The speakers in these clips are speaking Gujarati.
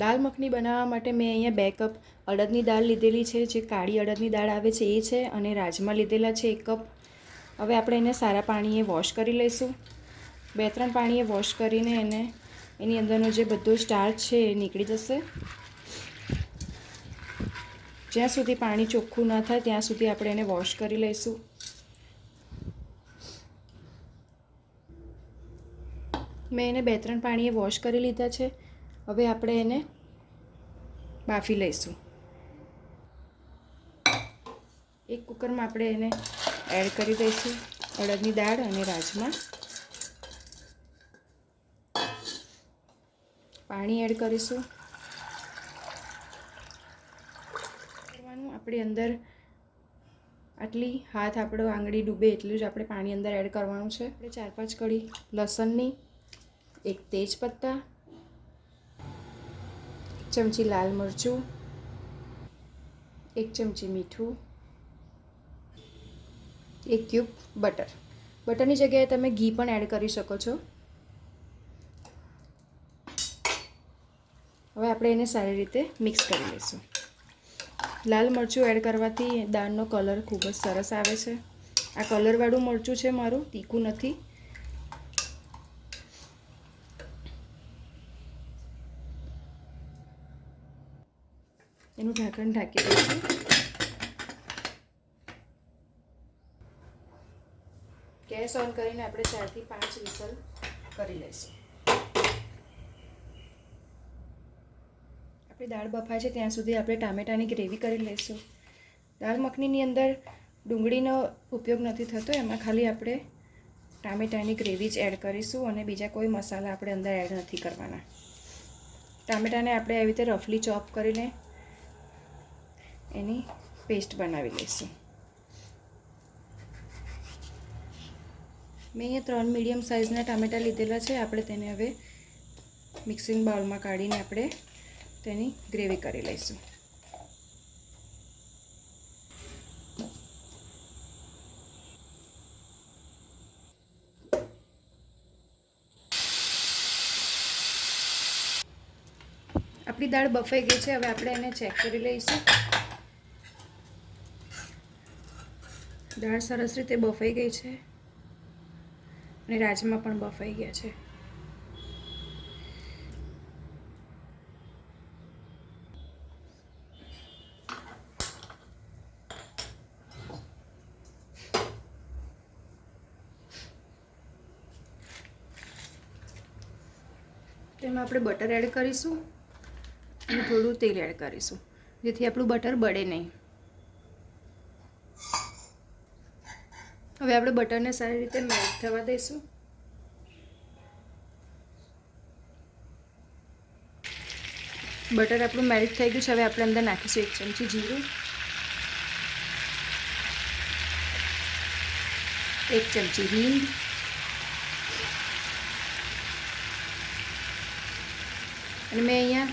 દાળ મખની બનાવવા માટે મેં અહીંયા 2 કપ અડદની દાળ લીધેલી છે, જે કાળી અડદની દાળ આવે છે એ છે, અને રાજમા લીધેલા છે 1 કપ. હવે આપણે એને સારા પાણીએ વોશ કરી લઈશું. 2-3 પાણીએ વોશ કરીને એની અંદરનો જે બધો સ્ટાર્ચ છે એ નીકળી જશે. જ્યાં સુધી પાણી ચોખ્ખું ન થાય ત્યાં સુધી આપણે એને વોશ કરી લઈશું. મેં એને 2-3 પાણીએ વોશ કરી લીધા છે. હવે આપણે એને બાફી લઈશું. એક કુકરમાં આપણે એને એડ કરી દઈશું અડદની દાળ અને રાજમા. પાણી એડ કરીશું. આપણે અંદર આટલી હાથ આપણો આંગળી ડૂબે એટલું જ આપણે પાણી અંદર એડ કરવાનું છે. આપણે 4-5 કળી લસણની, 1 તેજપત્તા, 1 ચમચી લાલ મરચું, 1 ચમચી મીઠું, 1 ક્યુબ બટર. બટરની જગ્યાએ તમે ઘી પણ એડ કરી શકો છો. હવે આપણે એને સારી રીતે મિક્સ કરી લઈશું. લાલ મરચું એડ કરવાથી દાળનો કલર ખૂબ જ સરસ આવે છે. આ કલરવાળું મરચું છે મારું, તીખું નથી. એનું ઢાંકણ ઢાંકી દઈશું. ગેસ ઓન કરીને આપણે 4 થી 5 વિસલ કરી લઈશું. આપણી દાળ બફાય છે ત્યાં સુધી આપણે ટામેટાની ગ્રેવી કરી લઈશું. દાળ મખનીની અંદર ડુંગળીનો ઉપયોગ નથી થતો, એમાં ખાલી આપણે ટામેટાની ગ્રેવી જ એડ કરીશું અને બીજા કોઈ મસાલા આપણે અંદર એડ નથી કરવાના. ટામેટાને આપણે આવી રીતે રફલી ચોપ કરીને એની પેસ્ટ બનાવી લઈશું. મેં અહીંયા 3 મીડિયમ સાઇઝના ટામેટા લીધેલા છે. આપણે તેને હવે મિક્સિંગ બાઉલમાં કાઢીને આપણે તેની ગ્રેવી કરી લઈશું. આપણી દાળ બફાઈ ગઈ છે. હવે આપણે એને ચેક કરી લઈશું. દાળ સરસ રીતે બફાઈ ગઈ છે અને રાજમા પણ બફાઈ ગયા છે. તેમાં આપણે બટર એડ કરીશું અને થોડું તેલ એડ કરીશું, જેથી આપણું બટર બળે નહીં. હવે આપણે બટરને સારી રીતે મેલ્ટ થવા દઈશું. બટર આપણું મેલ્ટ થઈ ગયું છે. હવે આપણે અંદર નાખીશું 1 ચમચી જીરું, 1 ચમચી હિંગ, અને મેં અહીંયા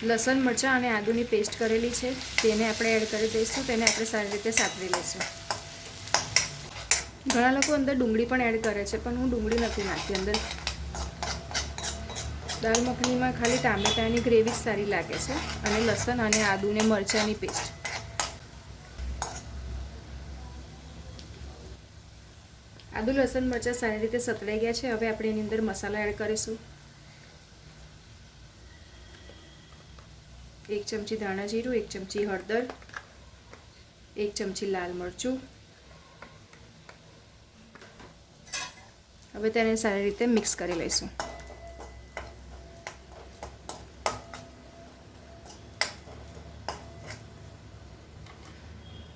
લસણ, મરચાં અને આદુની પેસ્ટ કરેલી છે તેને આપણે એડ કરી દઈશું. તેને આપણે સારી રીતે સાતરી લઈશું. ઘણા લોકો અંદર ડુંગળી પણ એડ કરે છે, પણ હું ડુંગળી નથી નાખતી અંદર. દાળ મખનીમાં ખાલી ટામેટાની ગ્રેવી જ સારી લાગે છે અને લસણ અને આદુને મરચાંની પેસ્ટ. આદુ, લસણ, મરચાં સારી રીતે સતળાઈ ગયા છે. હવે આપણે એની અંદર મસાલા એડ કરીશું. 1 ચમચી ધાણા જીરું, 1 ચમચી હળદર, 1 ચમચી લાલ મરચું. હવે તેને સારી રીતે મિક્સ કરી લઈશું.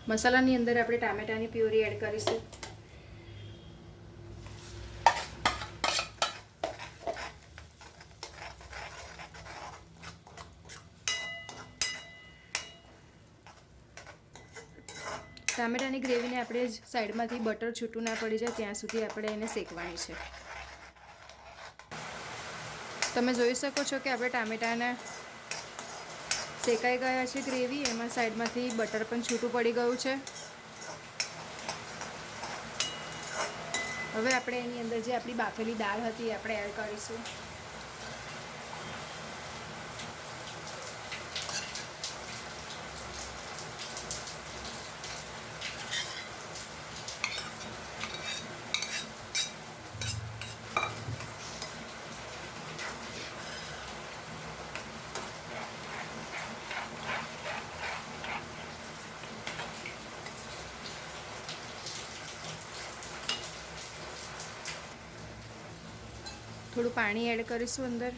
મસાલાની અંદર આપણે ટામેટાની પ્યુરી એડ કરીશું. ટામેટાની ગ્રેવીને આપણે સાઈડમાંથી બટર છૂટું ના પડી જાય ત્યાં સુધી આપણે એને શેકવાની છે. તમે જોઈ શકો છો કે આપણે ટામેટાના શેકાઈ ગયા છે ગ્રેવી. એમાં સાઈડમાંથી બટર પણ છૂટું પડી ગયું છે. હવે આપણે એની અંદર જે આપણી બાફેલી દાળ હતી આપણે એડ કરીશું. થોડું પાણી એડ કરીશું અંદર.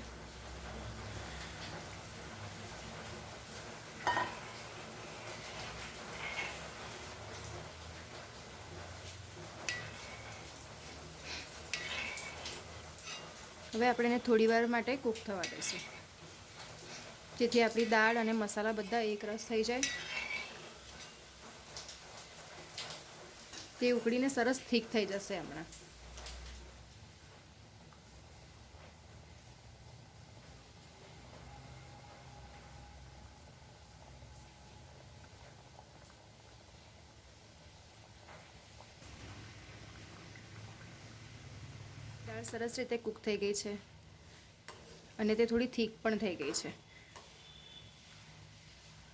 હવે આપણે એને થોડી વાર માટે કૂક થવા દઈશું, જેથી આપણી દાળ અને મસાલા બધા એકરસ થઈ જાય. તે ઉકળીને સરસ થીક થઈ જશે હમણાં. દાળ સરસ રીતે કૂક થઈ ગઈ છે અને તે થોડી થીક પણ થઈ ગઈ છે.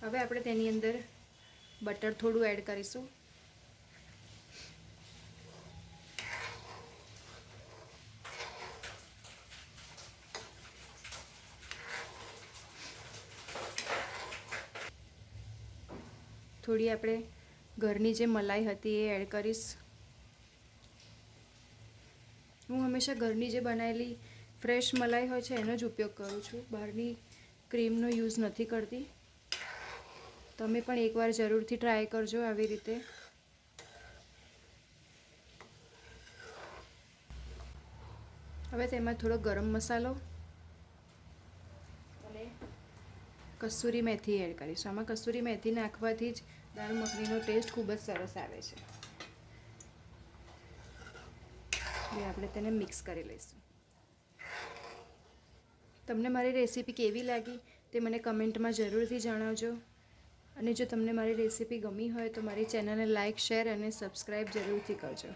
હવે આપણે તેની અંદર બટર થોડું એડ કરીશું. થોડી આપણે ઘરની જે મલાઈ હતી એ એડ કરીશ. હું હંમેશા ઘરની જે બનાવેલી ફ્રેશ મલાઈ હોય છે એનો જ ઉપયોગ કરું છું, બહારની ક્રીમનો યુઝ નથી કરતી. તમે પણ એકવાર જરૂરથી ટ્રાય કરજો આવી રીતે. હવે તેમાં થોડો ગરમ મસાલો અને કસૂરી મેથી એડ કરીશું. આમાં કસૂરી મેથી નાખવાથી જ દાળ મખનીનો ટેસ્ટ ખૂબ જ સરસ આવે છે. હવે આપણે તેને મિક્સ કરી લઈશું. તમને મારી રેસીપી કેવી લાગી તે મને કમેન્ટમાં જરૂરથી જણાવજો. અને જો તમને મારી રેસીપી ગમી હોય તો મારી ચેનલને લાઇક, શેર અને સબસ્ક્રાઈબ જરૂરથી કરજો.